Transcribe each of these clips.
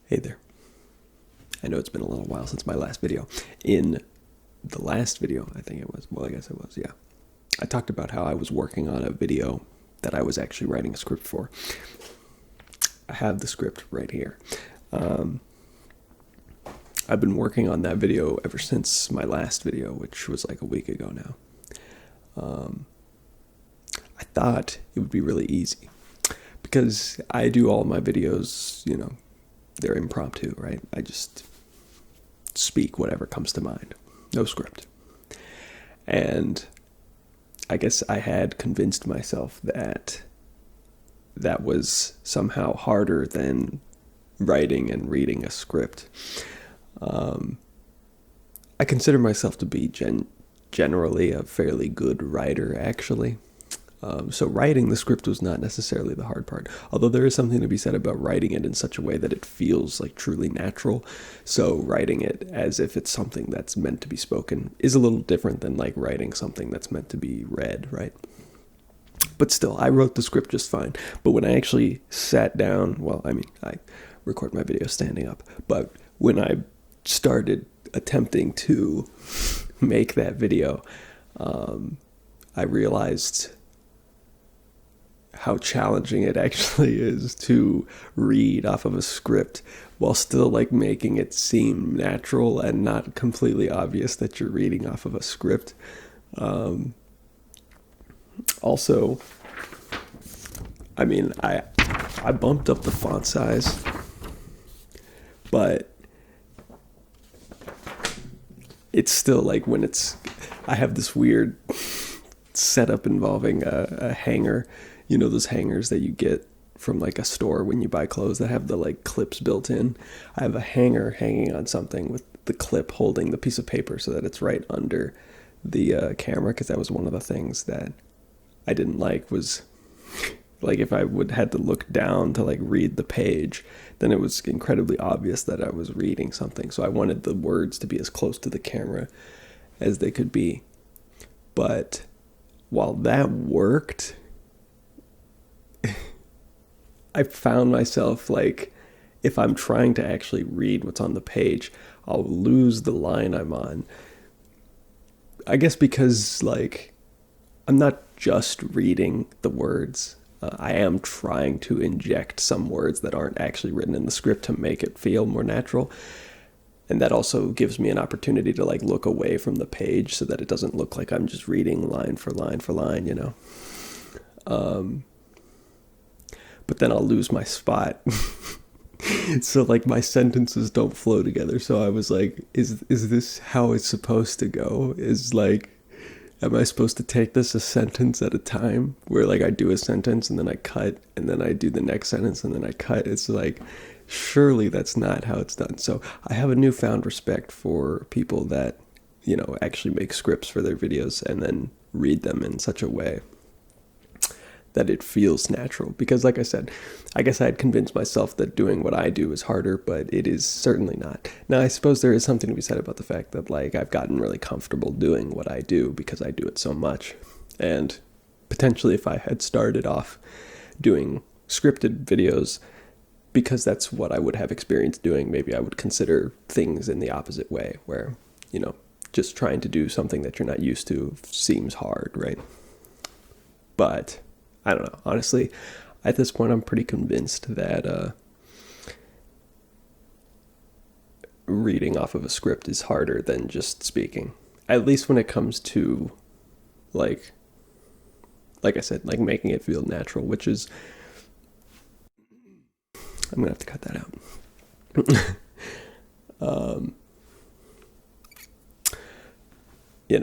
Hey there. I know it's been a little while since my last video. In the last video, I think it was, well, I guess it was, yeah. I talked about how I was working on a video that I was actually writing a script for. I have the script right here. I've been working on that video ever since my last video, which was like a week ago now. I thought it would be really easy because I do all my videos, they're impromptu, right? I just speak whatever comes to mind. No script. And I guess I had convinced myself that that was somehow harder than writing and reading a script. I consider myself to be generally a fairly good writer, actually. So writing the script was not necessarily the hard part, although there is something to be said about writing it in such a way that it feels like truly natural. So writing it as if it's something that's meant to be spoken is a little different than like writing something that's meant to be read, right? But still, I wrote the script just fine. But when I actually sat down, I record my video standing up, but when I started attempting to make that video, I realized how challenging it actually is to read off of a script while still like making it seem natural and not completely obvious that you're reading off of a script. Also, I bumped up the font size, but it's still like I have this weird setup involving a hanger. You know those hangers that you get from like a store when you buy clothes that have the like clips built in? I have a hanger hanging on something with the clip holding the piece of paper so that it's right under the camera, because that was one of the things that I didn't like, was like if I had to look down to like read the page, then it was incredibly obvious that I was reading something. So I wanted the words to be as close to the camera as they could be. But while that worked, I found myself like, if I'm trying to actually read what's on the page, I'll lose the line I'm on. I guess because like I'm not just reading the words. I am trying to inject some words that aren't actually written in the script to make it feel more natural. And that also gives me an opportunity to like look away from the page so that it doesn't look like I'm just reading line for line for line, But then I'll lose my spot. So like my sentences don't flow together. So I was like, is this how it's supposed to go? Is like, am I supposed to take this a sentence at a time, where like I do a sentence and then I cut and then I do the next sentence and then I cut? It's like, surely that's not how it's done. So I have a newfound respect for people that, actually make scripts for their videos and then read them in such a way that it feels natural. Because like I said, I guess I had convinced myself that doing what I do is harder, but it is certainly not. Now, I suppose there is something to be said about the fact that like I've gotten really comfortable doing what I do because I do it so much. And potentially if I had started off doing scripted videos because that's what I would have experience doing, maybe I would consider things in the opposite way, where, just trying to do something that you're not used to seems hard, right? But I don't know. Honestly, at this point, I'm pretty convinced that reading off of a script is harder than just speaking. At least when it comes to, like I said, like making it feel natural, which is, I'm gonna have to cut that out.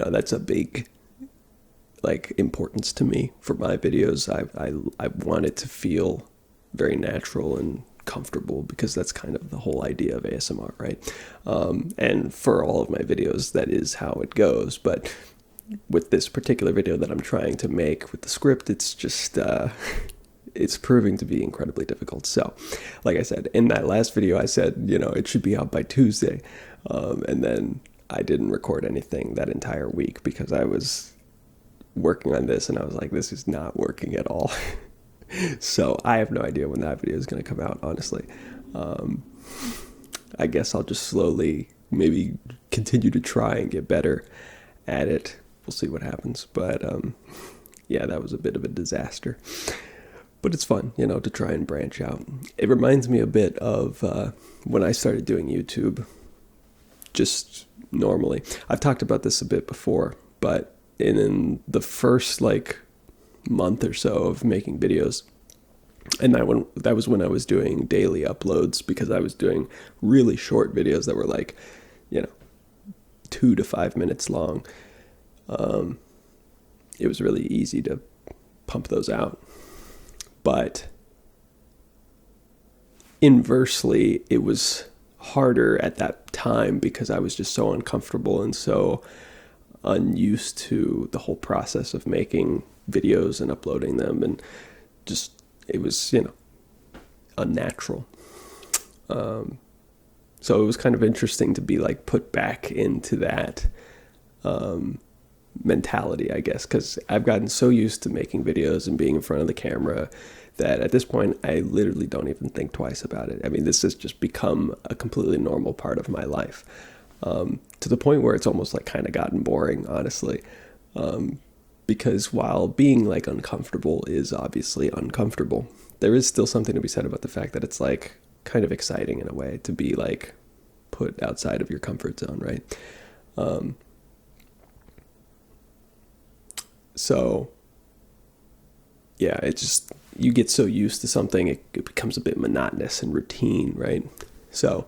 That's a big importance to me for my videos. I want it to feel very natural and comfortable, because that's kind of the whole idea of ASMR, right? And for all of my videos, that is how it goes. But with this particular video that I'm trying to make with the script, it's just it's proving to be incredibly difficult. So like I said, in that last video, I said, it should be out by Tuesday. And then I didn't record anything that entire week because I was working on this and I was like, this is not working at all. So I have no idea when that video is going to come out, honestly. I guess I'll just slowly maybe continue to try and get better at it. We'll see what happens. But yeah, that was a bit of a disaster. But it's fun, to try and branch out. It reminds me a bit of when I started doing YouTube, just normally. I've talked about this a bit before, but in the first month or so of making videos, and that was when I was doing daily uploads, because I was doing really short videos that were 2 to 5 minutes long. It was really easy to pump those out. But inversely, it was harder at that time because I was just so uncomfortable and so unused to the whole process of making videos and uploading them, and just it was unnatural. So it was kind of interesting to be put back into that mentality, I guess, because I've gotten so used to making videos and being in front of the camera that at this point I literally don't even think twice about it. I mean, this has just become a completely normal part of my life, to the point where it's almost kind of gotten boring, honestly, because while being uncomfortable is obviously uncomfortable, there is still something to be said about the fact that it's kind of exciting in a way to be put outside of your comfort zone, right? So yeah, it just, you get so used to something, it becomes a bit monotonous and routine, right? So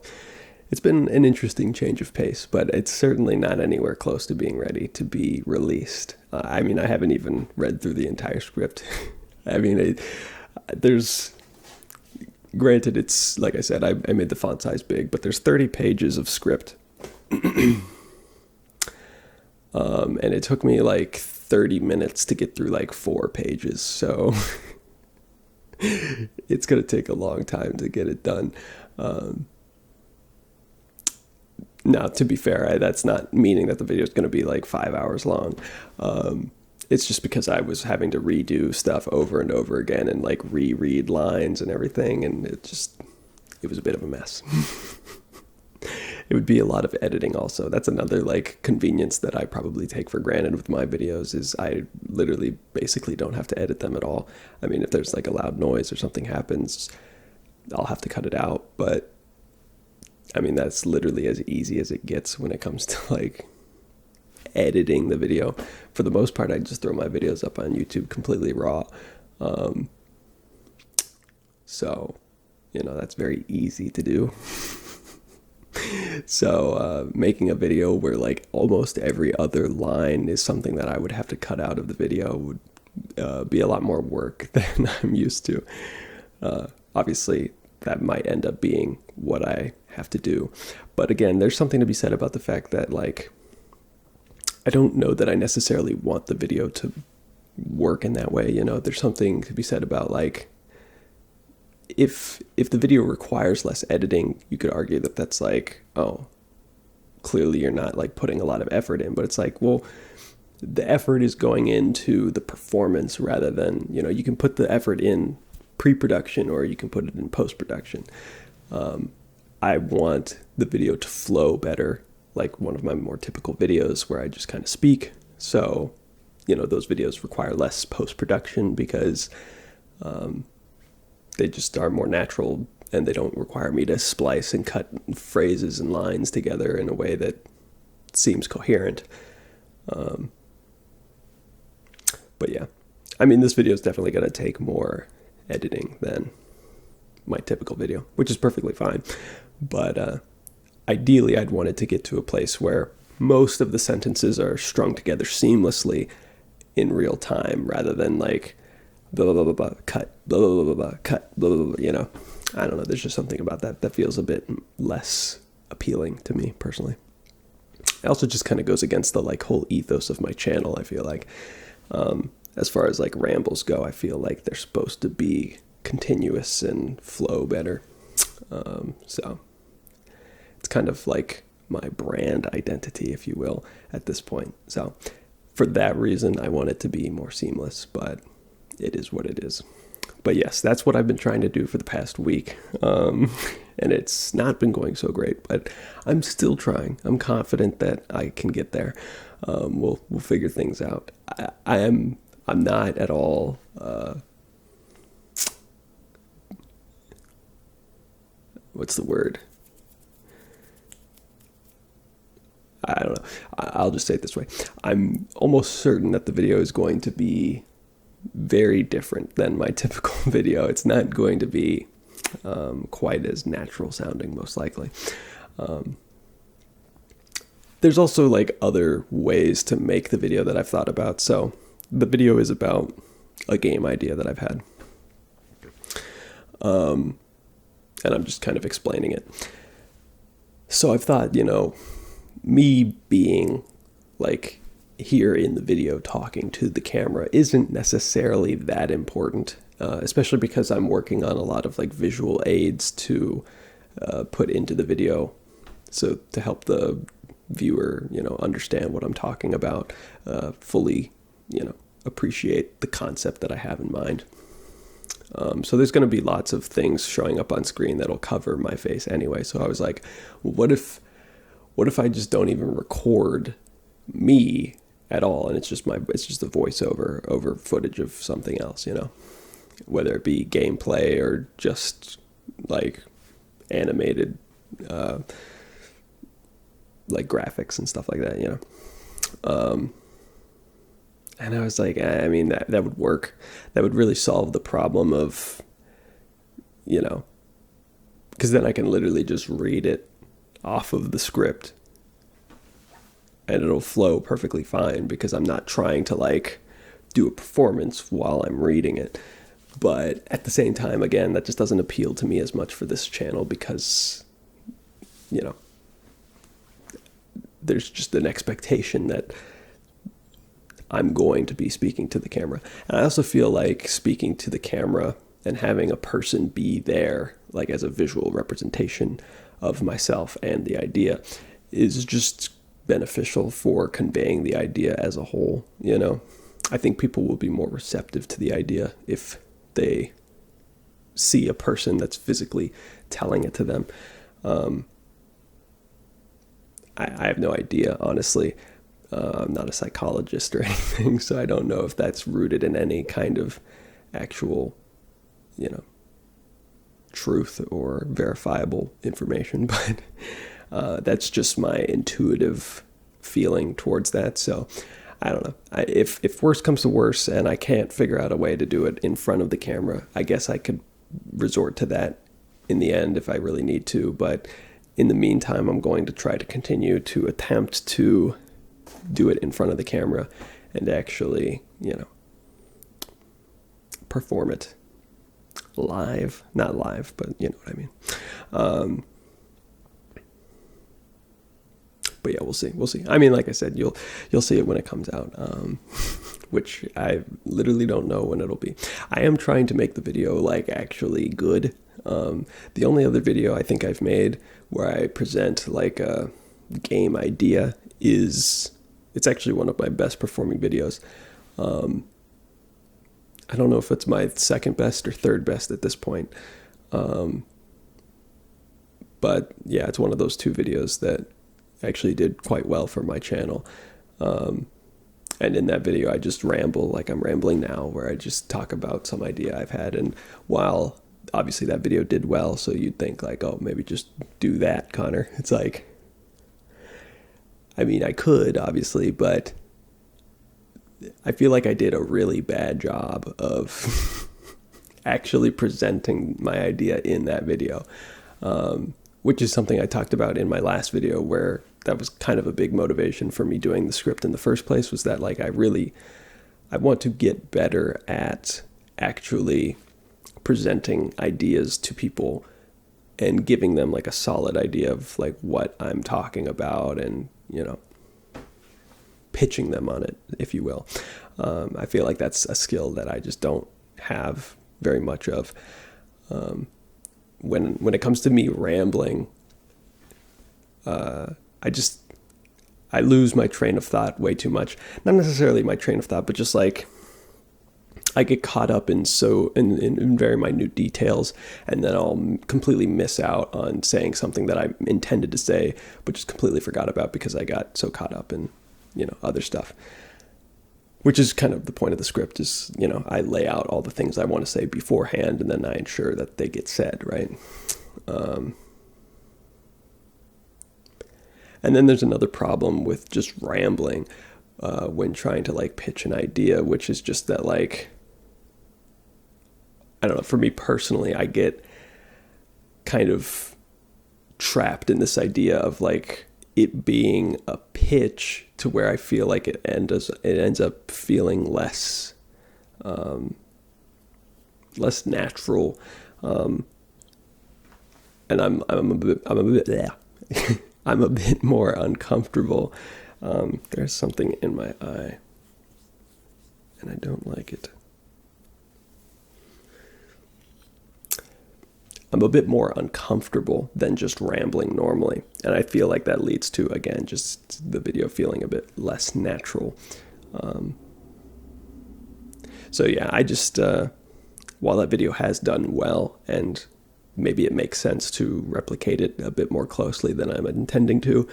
it's been an interesting change of pace, but it's certainly not anywhere close to being ready to be released. I mean, I haven't even read through the entire script. I mean, granted, it's, like I said, I made the font size big, but there's 30 pages of script. And it took me 30 minutes to get through 4 pages. So it's going to take a long time to get it done. Now, to be fair, that's not meaning that the video is going to be 5 hours long. It's just because I was having to redo stuff over and over again and reread lines and everything. And it was a bit of a mess. It would be a lot of editing also. That's another convenience that I probably take for granted with my videos, is I literally basically don't have to edit them at all. I mean, if there's a loud noise or something happens, I'll have to cut it out. But I mean, that's literally as easy as it gets when it comes to editing the video. For the most part, I just throw my videos up on YouTube completely raw. So, that's very easy to do. So making a video where almost every other line is something that I would have to cut out of the video would be a lot more work than I'm used to. Obviously, that might end up being what I have to do. But again, there's something to be said about the fact that I don't know that I necessarily want the video to work in that way. There's something to be said about if the video requires less editing, you could argue that that's oh, clearly you're not putting a lot of effort in. But it's well, the effort is going into the performance rather than, you can put the effort in pre-production or you can put it in post-production. I want the video to flow better, like one of my more typical videos where I just kind of speak. So, those videos require less post-production because they just are more natural and they don't require me to splice and cut phrases and lines together in a way that seems coherent. But yeah, I mean, this video is definitely going to take more editing than my typical video, which is perfectly fine. But ideally, I'd want it to get to a place where most of the sentences are strung together seamlessly in real time rather than blah, blah, blah, blah, cut, blah, blah, blah, blah, cut, blah, blah, blah, I don't know. There's just something about that feels a bit less appealing to me personally. It also just kind of goes against the whole ethos of my channel. I feel like, as far as rambles go, I feel like they're supposed to be continuous and flow better. So it's kind of my brand identity, if you will, at this point. So for that reason, I want it to be more seamless, but it is what it is. But yes, that's what I've been trying to do for the past week. and it's not been going so great, but I'm still trying. I'm confident that I can get there. We'll figure things out. I'm not at all what's the word? I don't know. I'll just say it this way. I'm almost certain that the video is going to be very different than my typical video. It's not going to be quite as natural sounding, most likely. There's also like other ways to make the video that I've thought about. So the video is about a game idea that I've had. And I'm just kind of explaining it. So I've thought, me being like here in the video talking to the camera isn't necessarily that important, especially because I'm working on a lot of like visual aids to put into the video. So to help the viewer, understand what I'm talking about, fully, appreciate the concept that I have in mind. So there's going to be lots of things showing up on screen that'll cover my face anyway. So I was like, well, what if I just don't even record me at all, and it's just a voiceover over footage of something else, whether it be gameplay or just like animated like graphics and stuff like that, and I was like, I mean, that would work. That would really solve the problem of, because then I can literally just read it off of the script and it'll flow perfectly fine because I'm not trying to like do a performance while I'm reading it. But at the same time, again, that just doesn't appeal to me as much for this channel because, there's just an expectation that I'm going to be speaking to the camera. And I also feel like speaking to the camera and having a person be there, like as a visual representation of myself and the idea, is just beneficial for conveying the idea as a whole. I think people will be more receptive to the idea if they see a person that's physically telling it to them. I have no idea, honestly. I'm not a psychologist or anything, so I don't know if that's rooted in any kind of actual, truth or verifiable information, but that's just my intuitive feeling towards that. So I don't know. If worse comes to worse and I can't figure out a way to do it in front of the camera, I guess I could resort to that in the end if I really need to. But in the meantime, I'm going to try to continue to attempt to do it in front of the camera and actually, perform it live. Not live, but you know what I mean. But yeah, we'll see. I mean, like I said, you'll see it when it comes out, which I literally don't know when it'll be. I am trying to make the video like actually good. The only other video I think I've made where I present like a game idea it's actually one of my best performing videos. I don't know if it's my second best or third best at this point. But yeah, it's one of those two videos that actually did quite well for my channel. And in that video, I just ramble like I'm rambling now, where I just talk about some idea I've had. And while obviously that video did well, so you'd think like, oh, maybe just do that, Connor. It's like, I mean, I could obviously, but I feel like I did a really bad job of actually presenting my idea in that video, which is something I talked about in my last video, where that was kind of a big motivation for me doing the script in the first place, was that like I want to get better at actually presenting ideas to people and giving them like a solid idea of like what I'm talking about and, pitching them on it, if you will. I feel like that's a skill that I just don't have very much of. When it comes to me rambling, I lose my train of thought way too much. Not necessarily my train of thought, but just like I get caught up in very minute details, and then I'll completely miss out on saying something that I intended to say, but just completely forgot about because I got so caught up in, other stuff. Which is kind of the point of the script is, I lay out all the things I want to say beforehand, and then I ensure that they get said, right? And then there's another problem with just rambling when trying to like pitch an idea, which is just that like, I don't know, for me personally, I get kind of trapped in this idea of like it being a pitch to where I feel like it ends up feeling less natural, and I'm a bit more uncomfortable. There's something in my eye, and I don't like it. I'm a bit more uncomfortable than just rambling normally. And I feel like that leads to, again, just the video feeling a bit less natural. So yeah, I just, while that video has done well, and maybe it makes sense to replicate it a bit more closely than I'm intending to,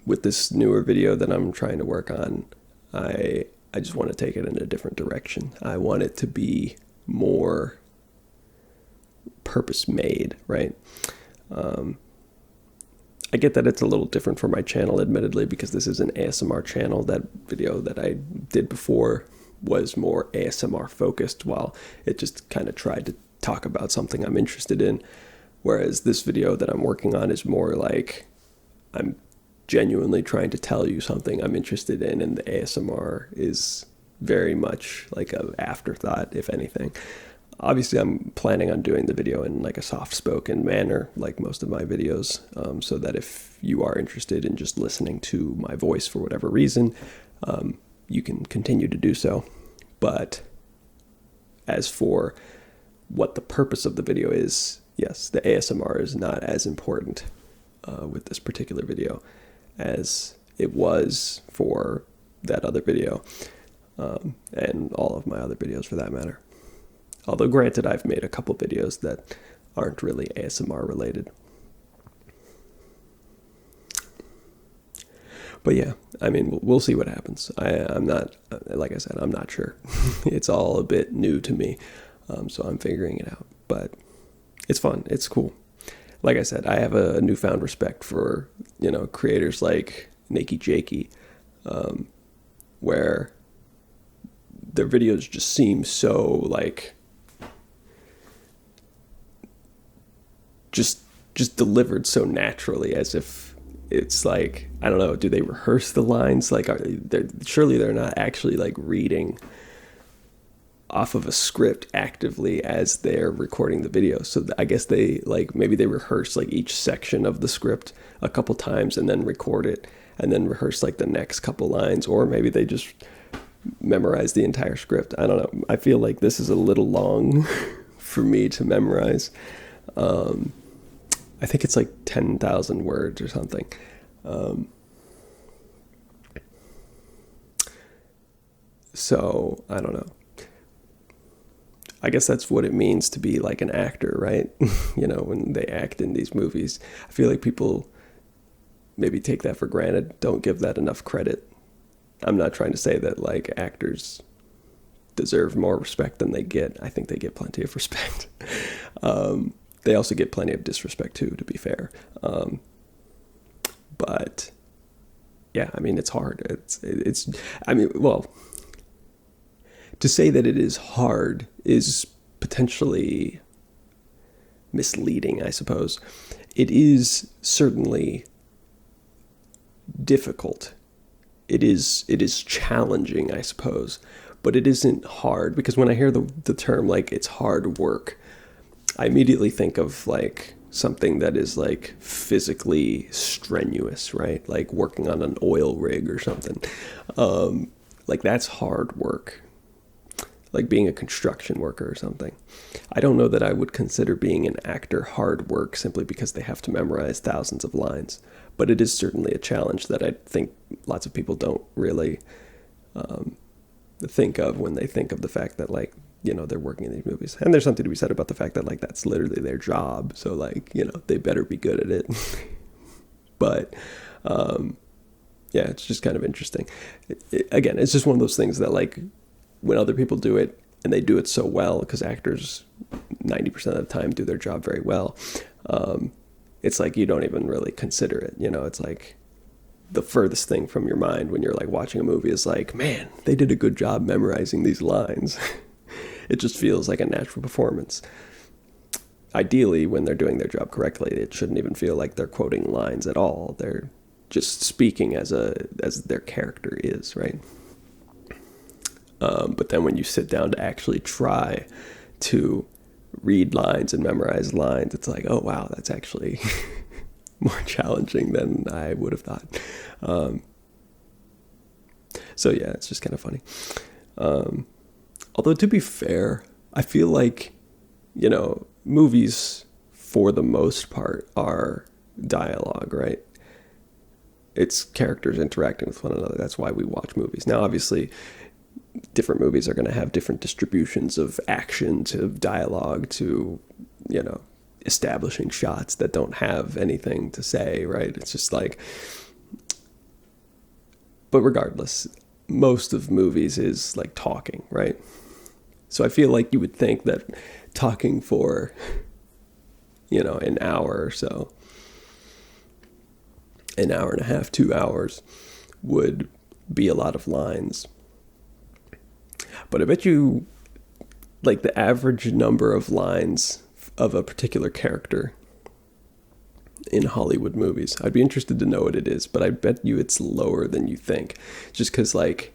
with this newer video that I'm trying to work on, I just want to take it in a different direction. I want it to be more purpose made, right? I get that it's a little different for my channel, admittedly, because this is an ASMR channel. That video that I did before was more ASMR focused, while it just kind of tried to talk about something I'm interested in. Whereas this video that I'm working on is more like I'm genuinely trying to tell you something I'm interested in, and the ASMR is very much like an afterthought, if anything. Obviously, I'm planning on doing the video in like a soft-spoken manner, like most of my videos, so that if you are interested in just listening to my voice for whatever reason, you can continue to do so. But as for what the purpose of the video is, yes, the ASMR is not as important with this particular video as it was for that other video, and all of my other videos for that matter. Although granted, I've made a couple videos that aren't really ASMR related. But yeah, I mean, we'll see what happens. I'm not, like I said, I'm not sure. It's all a bit new to me, so I'm figuring it out. But it's fun. It's cool. Like I said, I have a newfound respect for, creators like Nakey Jakey, where their videos just seem so like just delivered so naturally, as if it's like, I don't know, do they rehearse the lines? Like, surely they're not actually like reading off of a script actively as they're recording the video. So I guess they maybe they rehearse like each section of the script a couple times and then record it, and then rehearse like the next couple lines, or maybe they just memorize the entire script. I don't know. I feel like this is a little long for me to memorize. I think it's like 10,000 words or something. So I don't know. I guess that's what it means to be like an actor, right? When they act in these movies, I feel like people maybe take that for granted, don't give that enough credit. I'm not trying to say that like actors deserve more respect than they get. I think they get plenty of respect. They also get plenty of disrespect too, to be fair. But yeah, I mean, it's hard. To say that it is hard is potentially misleading, I suppose. It is certainly difficult. It is challenging, I suppose, but it isn't hard, because when I hear the term like it's hard work, I immediately think of like something that is like physically strenuous, right? Like working on an oil rig or something. Like that's hard work. Like being a construction worker or something. I don't know that I would consider being an actor hard work simply because they have to memorize thousands of lines. But it is certainly a challenge that I think lots of people don't really think of when they think of the fact that, like, they're working in these movies. And there's something to be said about the fact that, like, that's literally their job. So, like, they better be good at it. But, yeah, it's just kind of interesting. Again, it's just one of those things that, like, when other people do it and they do it so well, because actors 90% of the time do their job very well, it's like you don't even really consider it. It's like the furthest thing from your mind when you're, like, watching a movie is like, man, they did a good job memorizing these lines. It just feels like a natural performance. Ideally, when they're doing their job correctly, it shouldn't even feel like they're quoting lines at all. They're just speaking as their character is, right? But then when you sit down to actually try to read lines and memorize lines, it's like, oh wow, that's actually more challenging than I would have thought. So yeah, it's just kind of funny. Although, to be fair, I feel like, movies for the most part are dialogue, right? It's characters interacting with one another. That's why we watch movies. Now, obviously, different movies are going to have different distributions of action to dialogue to, establishing shots that don't have anything to say, right? It's just like, but regardless, most of movies is like talking, right? So I feel like you would think that talking for, an hour or so, an hour and a half, 2 hours would be a lot of lines. But I bet you, like, the average number of lines of a particular character in Hollywood movies, I'd be interested to know what it is, but I bet you it's lower than you think. Just because, like,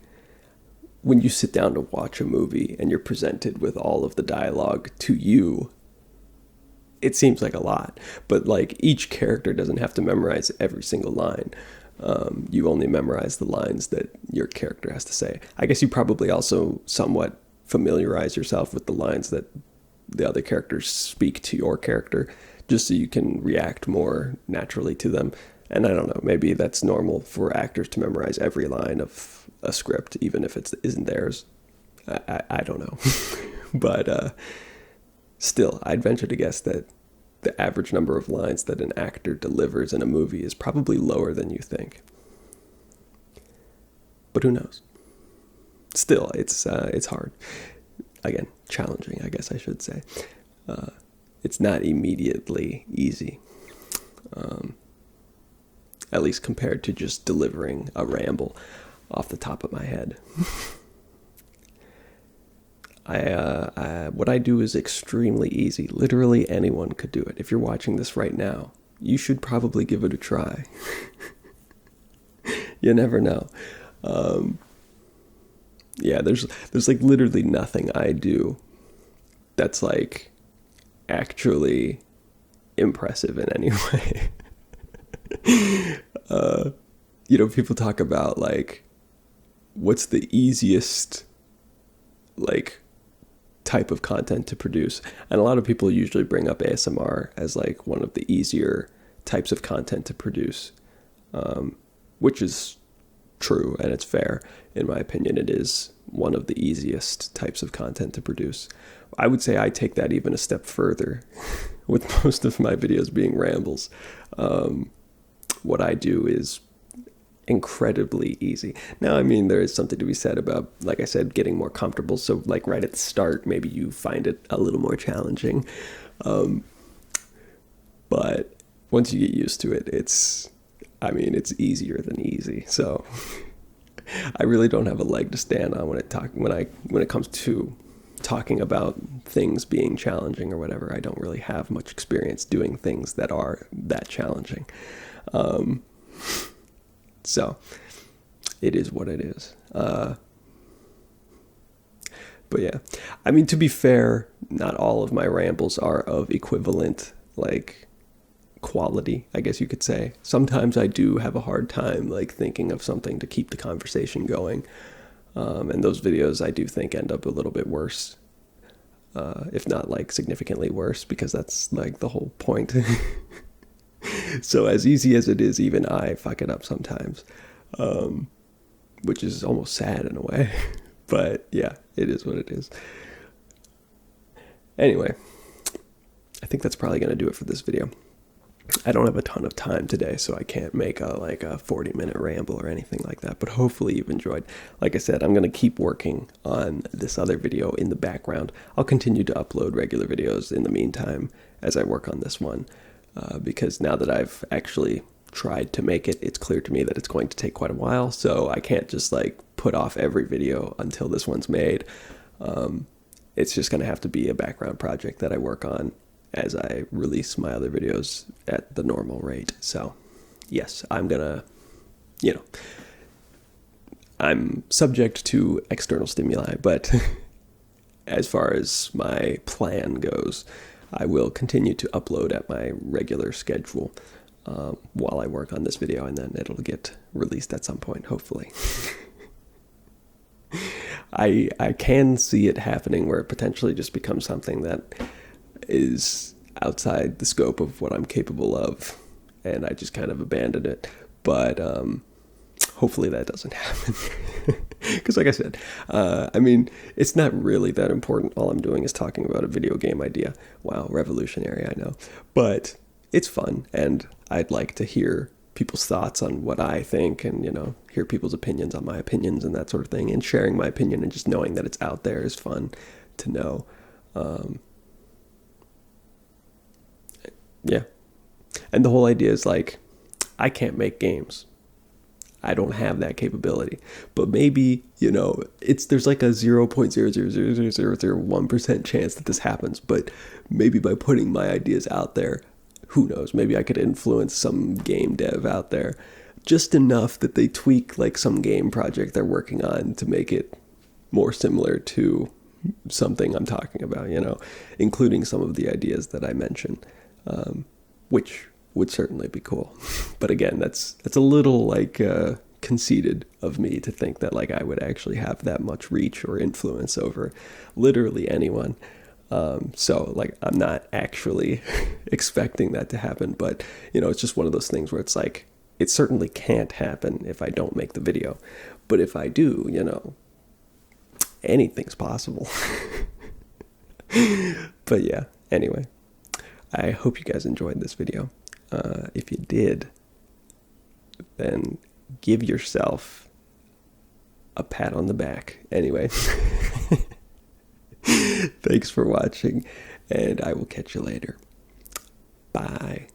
when you sit down to watch a movie and you're presented with all of the dialogue to you, it seems like a lot. But, like, each character doesn't have to memorize every single line. You only memorize the lines that your character has to say. I guess you probably also somewhat familiarize yourself with the lines that the other characters speak to your character, just so you can react more naturally to them. And I don't know, maybe that's normal for actors to memorize every line of a script, even if it isn't theirs. I don't know. But still, I'd venture to guess that the average number of lines that an actor delivers in a movie is probably lower than you think. But who knows? Still, it's hard. Again, challenging, I guess I should say. It's not immediately easy. At least compared to just delivering a ramble off the top of my head. What I do is extremely easy. Literally anyone could do it. If you're watching this right now, you should probably give it a try. You never know. Yeah, there's like literally nothing I do that's like actually impressive in any way. People talk about like what's the easiest like type of content to produce, and a lot of people usually bring up ASMR as like one of the easier types of content to produce, which is true and it's fair. In my opinion, it is one of the easiest types of content to produce. I would say I take that even a step further with most of my videos being rambles. What I do is incredibly easy. Now, I mean, there is something to be said about, like I said, getting more comfortable. So like right at the start, maybe you find it a little more challenging. But once you get used to it, it's easier than easy. So I really don't have a leg to stand on when it comes to talking about things being challenging or whatever. I don't really have much experience doing things that are that challenging. So it is what it is. But yeah, I mean, to be fair, not all of my rambles are of equivalent, like, quality, I guess you could say. Sometimes I do have a hard time, like, thinking of something to keep the conversation going. And those videos I do think end up a little bit worse, if not, like, significantly worse, because that's, like, the whole point. So as easy as it is, even I fuck it up sometimes, which is almost sad in a way. But yeah, it is what it is. Anyway, I think that's probably going to do it for this video. I don't have a ton of time today, so I can't make a 40-minute ramble or anything like that, but hopefully you've enjoyed. Like I said, I'm going to keep working on this other video in the background. I'll continue to upload regular videos in the meantime as I work on this one, because now that I've actually tried to make it, it's clear to me that it's going to take quite a while, so I can't just like put off every video until this one's made. It's just going to have to be a background project that I work on as I release my other videos at the normal rate. So yes, I'm gonna, I'm subject to external stimuli, but as far as my plan goes, I will continue to upload at my regular schedule while I work on this video, and then it'll get released at some point, hopefully. I can see it happening where it potentially just becomes something that is outside the scope of what I'm capable of, and I just kind of abandon it. But hopefully that doesn't happen. Because like I said, I mean, it's not really that important. All I'm doing is talking about a video game idea. Wow, revolutionary, I know. But it's fun, and I'd like to hear people's thoughts on what I think, and, hear people's opinions on my opinions and that sort of thing. And sharing my opinion and just knowing that it's out there is fun to know. Yeah. And the whole idea is like, I can't make games. I don't have that capability. But maybe, there's like a 0.0000001% chance that this happens. But maybe by putting my ideas out there, who knows? Maybe I could influence some game dev out there just enough that they tweak like some game project they're working on to make it more similar to something I'm talking about, including some of the ideas that I mentioned, which would certainly be cool. But again, that's a little like conceited of me to think that like I would actually have that much reach or influence over literally anyone. So like I'm not actually expecting that to happen, but it's just one of those things where it's like, it certainly can't happen if I don't make the video. But if I do, anything's possible. But yeah, anyway, I hope you guys enjoyed this video. If you did, then give yourself a pat on the back. Anyway, thanks for watching, and I will catch you later. Bye.